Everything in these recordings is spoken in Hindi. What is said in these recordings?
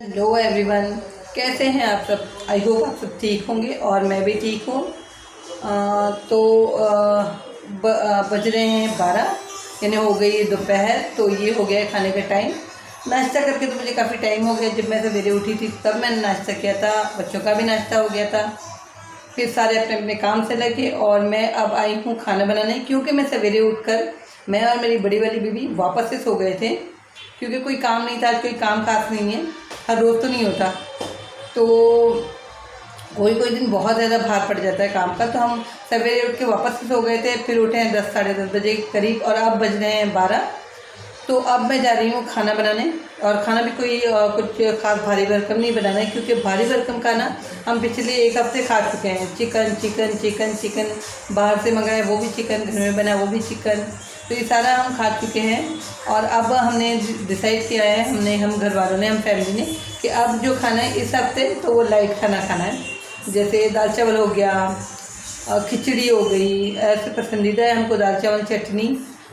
हेलो एवरीवन, कैसे हैं आप सब। आई होप आप सब ठीक होंगे और मैं भी ठीक हूँ। बज रहे हैं 12, यानी हो गई दोपहर। तो ये हो गया है खाने का टाइम। नाश्ता करके तो मुझे काफ़ी टाइम हो गया। जब मैं सवेरे उठी थी तब मैंने नाश्ता किया था, बच्चों का भी नाश्ता हो गया था। फिर सारे अपने अपने काम से लगे और मैं अब आई हूँ खाना बनाने, क्योंकि मैं सवेरे उठकर मैं और मेरी बड़ी वाली बीवी वापस से सो गए थे, क्योंकि कोई काम नहीं था। आज कोई काम खास नहीं है, हर रोज़ तो नहीं होता। तो कोई कोई दिन बहुत ज़्यादा भार पड़ जाता है काम का। तो हम सवेरे उठ के वापस से सो गए थे, फिर उठे हैं 10 साढ़े 10 बजे करीब और अब बज रहे हैं 12। तो अब मैं जा रही हूँ खाना बनाने। और खाना भी कोई कुछ खास भारी भरकम नहीं बनाना है, क्योंकि भारी भरकम खाना हम पिछले एक हफ्ते खा चुके हैं। चिकन चिकन चिकन चिकन बाहर से मंगाए वो भी चिकन, घर में बना वो भी चिकन। तो ये सारा हम खा चुके हैं। और अब हमने डिसाइड किया है, हम घर वालों ने, हम फैमिली ने, कि अब जो खाना है इस हफ्ते तो वो लाइट खाना खाना है। जैसे दाल चावल हो गया, खिचड़ी हो गई। ऐसे पसंदीदा है हमको दाल चावल चटनी,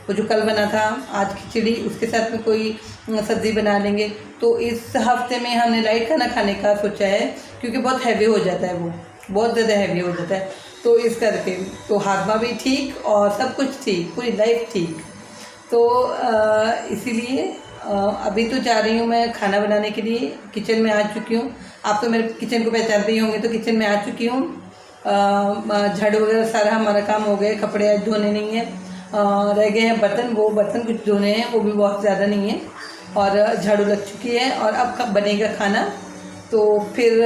वो जो कल बना था, आज खिचड़ी, उसके साथ में कोई सब्ज़ी बना लेंगे। तो इस हफ्ते में हमने लाइट खाना खाने का सोचा है, क्योंकि बहुत हैवी हो जाता है, वो बहुत ज़्यादा हैवी हो जाता है। तो इस करके तो हाजमा भी ठीक और सब कुछ ठीक, पूरी लाइफ ठीक। तो इसीलिए अभी तो जा रही हूँ मैं खाना बनाने के लिए। किचन में आ चुकी हूँ। आप तो मेरे किचन को पहचानते ही होंगे। तो किचन में आ चुकी हूँ। झाड़ू वगैरह सारा हमारा काम हो गया। कपड़े आज धोने नहीं है, रह गए हैं बर्तन, वो बर्तन कुछ धोने हैं, वो भी बहुत ज़्यादा नहीं है। और झाड़ू लग चुकी है और अब कब बनेगा खाना। तो फिर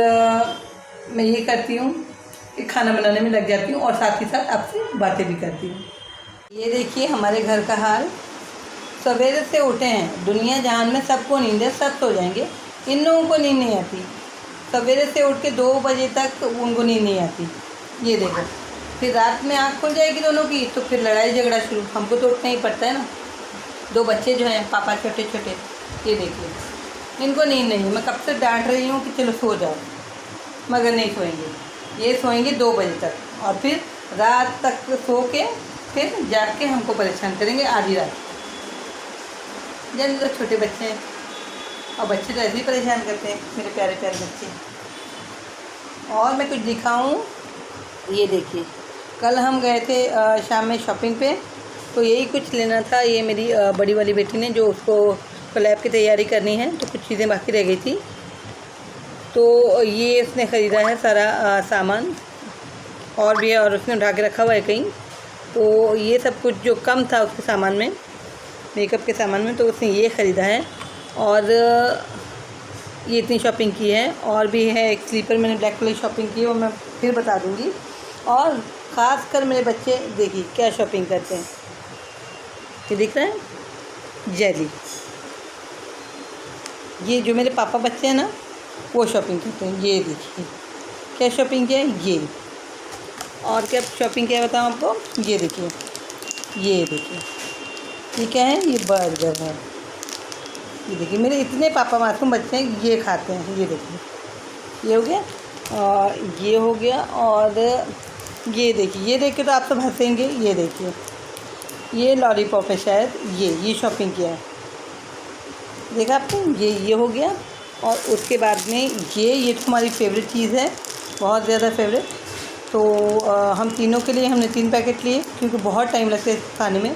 मैं ये करती हूँ कि खाना बनाने में लग जाती हूँ और साथ ही साथ आपसे बातें भी करती हूँ। ये देखिए हमारे घर का हाल। सवेरे से उठे हैं, दुनिया जहान में सबको नींद है, सब सो जाएंगे, इन लोगों को नींद नहीं आती। सवेरे से उठ के 2 बजे तक उनको नींद नहीं आती। ये देखो, फिर रात में आँख खुल जाएगी दोनों की, तो फिर लड़ाई झगड़ा शुरू। हमको तो उठना ही पड़ता है ना। 2 बच्चे जो हैं पापा छोटे छोटे, ये देखिए इनको नींद नहीं। मैं कब से डांट रही हूँ कि चलो सो जाओ, मगर नहीं सोएंगे। ये सोएंगे 2 बजे तक और फिर रात तक सो के फिर जाग के हमको परेशान करेंगे आधी रात। जब तो छोटे बच्चे हैं, और बच्चे तो ऐसे ही परेशान करते हैं, मेरे प्यारे प्यारे बच्चे। और मैं कुछ दिखाऊं, ये देखिए कल हम गए थे शाम में शॉपिंग पे, तो यही कुछ लेना था। ये मेरी बड़ी वाली बेटी ने, जो उसको कोलैब की तैयारी करनी है, तो कुछ चीज़ें बाकी रह गई थी। तो ये उसने ख़रीदा है सारा सामान, और भी है, और उसने उठा के रखा हुआ है कहीं। तो ये सब कुछ जो कम था उसके सामान में, मेकअप के सामान में, तो उसने ये ख़रीदा है। और ये इतनी शॉपिंग की है। और भी है एक स्लीपर, मैंने ब्लैक कलर शॉपिंग की है, वो मैं फिर बता दूँगी। और ख़ास कर मेरे बच्चे देखिए क्या शॉपिंग करते हैं। ये दिख रहा है जेली, ये जो मेरे पापा बच्चे हैं ना, वो शॉपिंग करते हैं। ये देखिए क्या शॉपिंग किया है ये। और क्या शॉपिंग किया बताऊँ आपको, ये देखिए, ये देखिए ये क्या है, ये बर्गर है। ये देखिए मेरे इतने पापा मासूम बच्चे हैं, ये खाते हैं। ये देखिए ये हो गया, और ये हो गया। और ये देखिए, ये देख के तो आप सब हंसेंगे। ये देखिए ये लॉलीपॉप है शायद, ये शॉपिंग किया है, देखा आपने। ये हो गया। और उसके बाद में ये तो हमारी फेवरेट चीज़ है, बहुत ज़्यादा फेवरेट। तो हम तीनों के लिए हमने 3 पैकेट लिए, क्योंकि बहुत टाइम लगता है खाने में।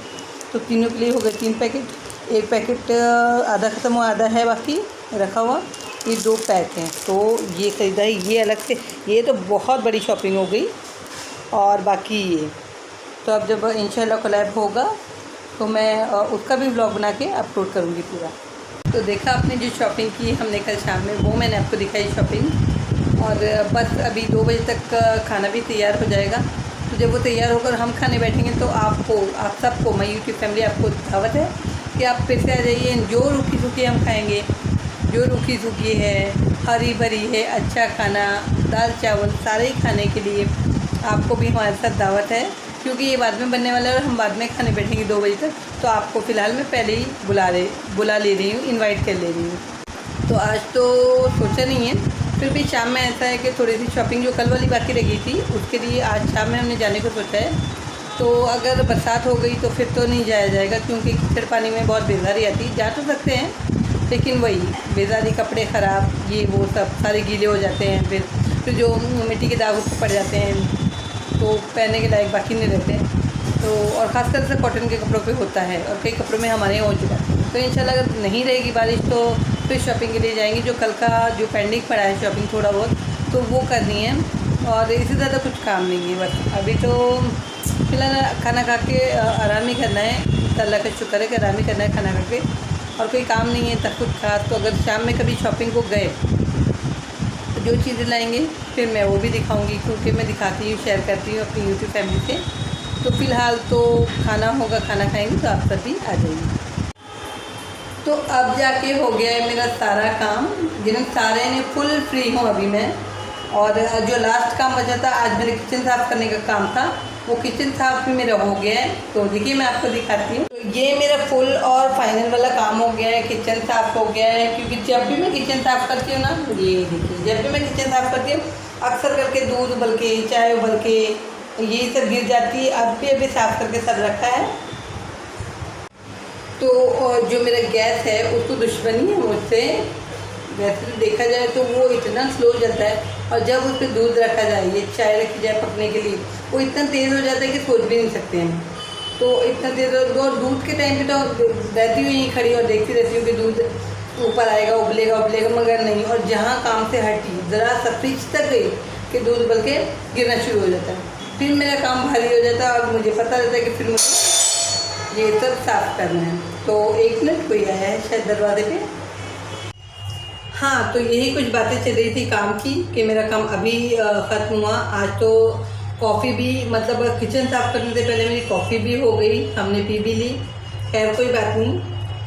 तो तीनों के लिए हो गए 3 पैकेट। एक पैकेट आधा ख़त्म हुआ, आधा है बाकी रखा हुआ। ये 2 पैक हैं, तो ये ख़रीदा है। ये अलग से, ये तो बहुत बड़ी शॉपिंग हो गई। और बाकी ये तो अब जब इंशाल्लाह कोलैब होगा तो मैं उसका भी व्लॉग बना के अपलोड करूँगी पूरा। तो देखा आपने जो शॉपिंग की हमने कल शाम में, वो मैंने आपको दिखाई शॉपिंग। और बस अभी 2 बजे तक खाना भी तैयार हो जाएगा। तो जब वो तैयार होकर हम खाने बैठेंगे तो आपको, आप सबको, मैं यूट्यूब फैमिली, आपको दावत है कि आप फिर से आ जाइए। जो रूखी सूखी हम खाएंगे, जो रूखी सूखी है, हरी भरी है, अच्छा खाना, दाल चावल सारे ही खाने के लिए आपको भी हमारे साथ दावत है। क्योंकि ये बाद में बनने वाला है और हम बाद में खाने बैठेंगे 2 बजे तक। तो आपको फ़िलहाल मैं पहले ही बुला ले रही हूँ, इनवाइट कर ले रही हूँ। तो आज तो सोचा नहीं है, फिर भी शाम में ऐसा है कि थोड़ी सी शॉपिंग जो कल वाली बाकी रह गई थी, उसके लिए आज शाम में हमने जाने को सोचा है। तो अगर बरसात हो गई तो फिर तो नहीं जाया जाएगा, क्योंकि कीचड़ पानी में बहुत बेजारी आती है। जा तो सकते हैं लेकिन वही बेजारी, कपड़े ख़राब, ये वो सब सारे गीले हो जाते हैं, फिर जो मिट्टी के दाग उस पर पड़ जाते हैं तो पहनने के लायक बाकी नहीं रहते हैं। तो और ख़ासकर से कॉटन के कपड़ों पे होता है, और कई कपड़ों में हमारे यहाँ हो चुका है। तो इंशाल्लाह अगर नहीं रहेगी बारिश तो फिर शॉपिंग के लिए जाएंगे। जो कल का जो पेंडिंग पड़ा है शॉपिंग थोड़ा बहुत, तो वो करनी है, और इससे ज़्यादा कुछ काम नहीं है। बस अभी तो फिलहाल खाना खा के आराम ही करना है। अल्लाह का शुक्र है कि आराम ही करना है खाना खा के, और कोई काम नहीं है तब कुछ खास। तो अगर शाम में कभी शॉपिंग को गए तो जो चीज़ें लाएंगे फिर मैं वो भी दिखाऊंगी, क्योंकि मैं दिखाती हूँ, शेयर करती हूँ अपनी यूट्यूब फैमिली से। तो फ़िलहाल तो खाना होगा, खाना खाएंगे तो आप सभी आ जाइए। तो अब जाके हो गया है मेरा सारा काम, जिन्हें सारे ने फुल फ्री हूँ अभी मैं। और जो लास्ट काम बचा था, आज मेरे किचन साफ़ करने का काम था, वो किचन साफ़ भी मेरा हो गया है। तो देखिए मैं आपको दिखाती हूँ। तो ये मेरा फुल और फाइनल वाला काम हो गया है, किचन साफ़ हो गया है। क्योंकि जब भी मैं किचन साफ़ करती हूँ ना, ये देखिए, जब भी मैं किचन साफ़ करती हूँ अक्सर करके दूध उबल के, चाय उबल के, यही सब गिर जाती है। अभी साफ़ करके सब रखा है। तो जो मेरा गैस है उसको दुश्मनी है मुझसे। वैसे तो देखा जाए तो वो इतना स्लो चलता है, और जब उस पर दूध रखा जाए, ये चाय रखी जाए पकने के लिए, वो इतना तेज़ हो जाता है कि सोच भी नहीं सकते हैं। तो इतना तेज़, और दूध के टाइम पे तो रहती हूँ यहीं खड़ी और देखती रहती हूँ कि दूध ऊपर आएगा, उबलेगा, मगर नहीं। और जहाँ काम से हटी ज़रा सा फ्रिज तक गई कि दूध उबल के गिरना शुरू हो जाता है। फिर मेरा काम भारी हो जाता है, और मुझे पता रहता है कि फिर मुझे ये सब साफ़ करना है। तो 1 मिनट कोई आया है शायद दरवाजे पे। हाँ, तो यही कुछ बातें चल रही थी काम की कि मेरा काम अभी ख़त्म हुआ। आज तो कॉफ़ी भी, मतलब किचन साफ़ करने से पहले मेरी कॉफ़ी भी हो गई, हमने पी भी ली। खैर कोई बात नहीं,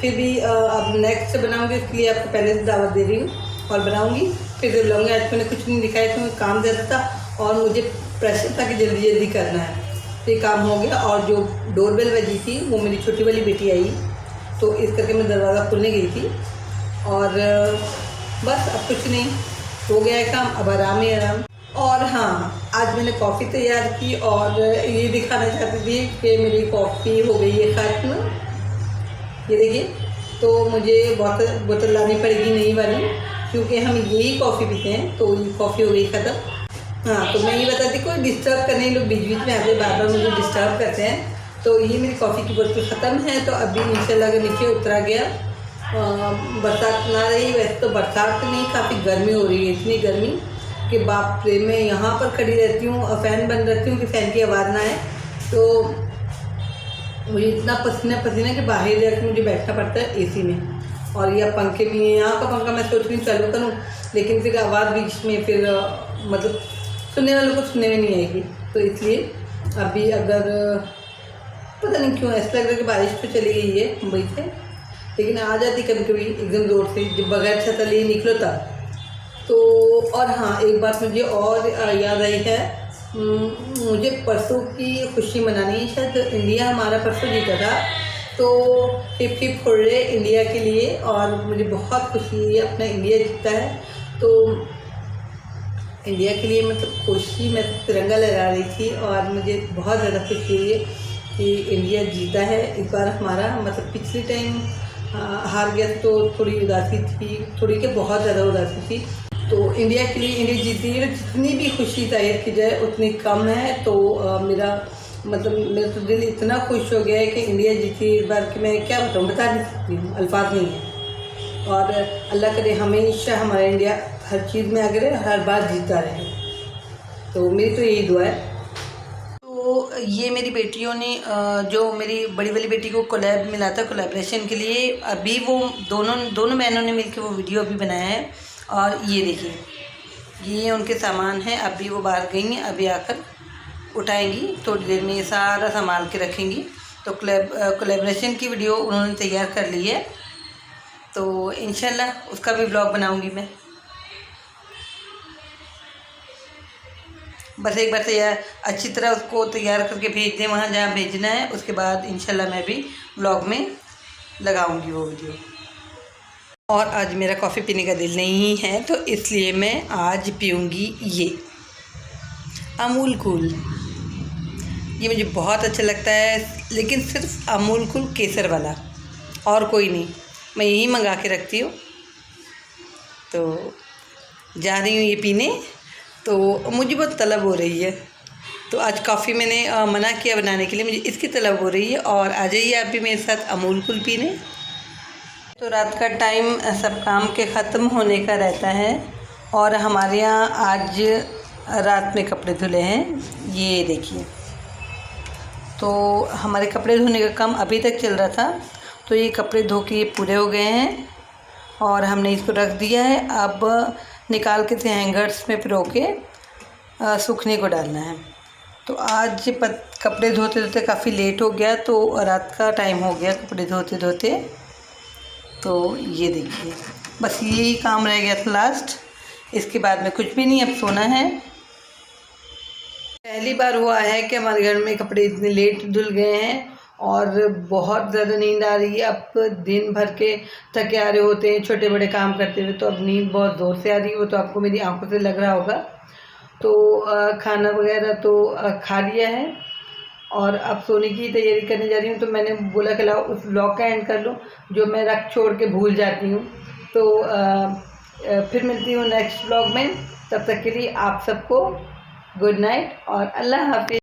फिर भी अब नेक्स्ट बनाऊँगी, उसके लिए आपको पहले से दावत दे रही हूँ, और बनाऊँगी फिर जब लाऊँगी। आज मैंने कुछ नहीं दिखाया क्योंकि काम ज़्यादा था और मुझे प्रेशर था कि जल्दी जल्दी करना है। तो ये काम हो गया। और जो डोरबेल बजी थी वो मेरी छोटी वाली बेटी आई, तो इस करके मैं दरवाज़ा खोलने गई थी। और बस अब कुछ नहीं, हो गया है काम, अब आराम ही आराम। और हाँ, आज मैंने कॉफ़ी तैयार की, और ये दिखाना चाहती थी कि मेरी कॉफ़ी हो गई है ख़त्म। ये देखिए, तो मुझे बोतल लानी पड़ेगी नई वाली, क्योंकि हम यही कॉफ़ी पीते हैं। तो ये कॉफ़ी हो गई ख़त्म। हाँ, तो मैं ये बताती, कोई डिस्टर्ब करने, लोग बीच बीच में आते बार बार मुझे डिस्टर्ब करते हैं। तो ये मेरी कॉफ़ी की बोतल ख़त्म है। तो अभी इंशाल्लाह के नीचे उतरा गया। बरसात ना रही, वैसे तो बरसात नहीं, काफ़ी गर्मी हो रही है, इतनी गर्मी कि बाप रे। मैं यहाँ पर खड़ी रहती हूँ और फ़ैन बंद रखती हूँ कि फ़ैन की आवाज़ ना आए। तो मुझे इतना पसीना कि बाहर जाकर मुझे बैठना पड़ता है एसी में। और यह पंखे में, यहाँ का पंखा मैं सोच रही हूँ चालू करूँ, लेकिन फिर आवाज़ बीच में, फिर मतलब सुनने वालों को सुनने में नहीं आएगी। तो इसलिए अभी अगर पता नहीं क्यों ऐसा लग रहा है कि बारिश तो चली गई है मुंबई से, लेकिन आ जाती कभी कभी एकदम ज़ोर से, जब बगैर छतरी लिए निकलो तब। तो और हाँ, एक बात मुझे और याद आई है, मुझे परसों की खुशी मनानी है। शायद इंडिया हमारा परसों जीता था, तो टिप टिप हुर्रे इंडिया के लिए। और मुझे बहुत खुशी है, अपना इंडिया जीता है। तो इंडिया के लिए मतलब खुशी, मैं तिरंगा लहरा रही थी, और मुझे बहुत ज़्यादा खुशी हुई है कि इंडिया जीता है इस बार हमारा। मतलब पिछले टाइम हार गया तो थोड़ी उदासी थी, थोड़ी के बहुत ज़्यादा उदासी थी। तो इंडिया के लिए इंडिया जीती है, जितनी भी खुशी जाहिर की जाए उतनी कम है। तो मेरा तो दिल इतना खुश हो गया है कि इंडिया जीती इस बार कि मैं क्या बताऊँ, बता नहीं सकती हूँ, अल्फाज नहीं है। और अल्लाह करे हमेशा हमारा इंडिया हर चीज़ में आगे रहे, हर बार जीता रहे। तो मेरी तो यही दुआ है। तो ये मेरी बेटियों ने जो मेरी बड़ी वाली बेटी को कोलैब मिला था, कोलैबोरेशन के लिए, अभी वो दोनों बहनों ने मिलकर वो वीडियो अभी बनाया है। और ये देखिए, ये उनके सामान है। अभी वो बाहर गई हैं, अभी आकर उठाएंगी, थोड़ी देर में ये सारा संभाल के रखेंगी। तो कोलैबोरेशन की वीडियो उन्होंने तैयार कर ली है, तो इंशाल्लाह उसका भी ब्लॉग बनाऊंगी मैं। बस एक बार तैयार अच्छी तरह उसको तैयार करके भेज दें वहाँ जहाँ भेजना है, उसके बाद इंशाल्लाह मैं भी ब्लॉग में लगाऊंगी वो वीडियो। और आज मेरा कॉफ़ी पीने का दिल नहीं है, तो इसलिए मैं आज पीऊँगी ये अमूल कूल। ये मुझे बहुत अच्छा लगता है, लेकिन सिर्फ अमूल कूल केसर वाला, और कोई नहीं। मैं यही मंगा के रखती हूँ। तो जा रही हूँ ये पीने, तो मुझे बहुत तलब हो रही है। तो आज कॉफ़ी मैंने मना किया बनाने के लिए, मुझे इसकी तलब हो रही है। और आ जाइए आप भी मेरे साथ अमूल कूल पीने। तो रात का टाइम सब काम के ख़त्म होने का रहता है और हमारे यहाँ आज रात में कपड़े धुले हैं, ये देखिए। तो हमारे कपड़े धोने का काम अभी तक चल रहा था, तो ये कपड़े धो के ये पूरे हो गए हैं और हमने इसको रख दिया है। अब निकाल के थे हैंगर्स में पिरो के सूखने को डालना है। तो आज कपड़े धोते धोते काफ़ी लेट हो गया, तो रात का टाइम हो गया कपड़े धोते धोते। तो ये देखिए, बस यही काम रह गया था लास्ट, इसके बाद में कुछ भी नहीं, अब सोना है। पहली बार हुआ है कि हमारे घर में कपड़े इतने लेट धुल गए हैं और बहुत ज़्यादा नींद आ रही है। अब दिन भर के थके आ रहे होते हैं छोटे बड़े काम करते हुए, तो अब नींद बहुत ज़ोर से आ रही है, वो तो आपको मेरी आंखों से लग रहा होगा। तो खाना वगैरह तो खा लिया है और अब सोने की तैयारी करने जा रही हूँ। तो मैंने बोला कि लाओ उस व्लॉग का एंड कर लूँ जो मैं रख छोड़ के भूल जाती हूँ। तो फिर मिलती हूँ नेक्स्ट व्लॉग में। तब तक के लिए आप सबको गुड नाइट और अल्लाह हाफिज़।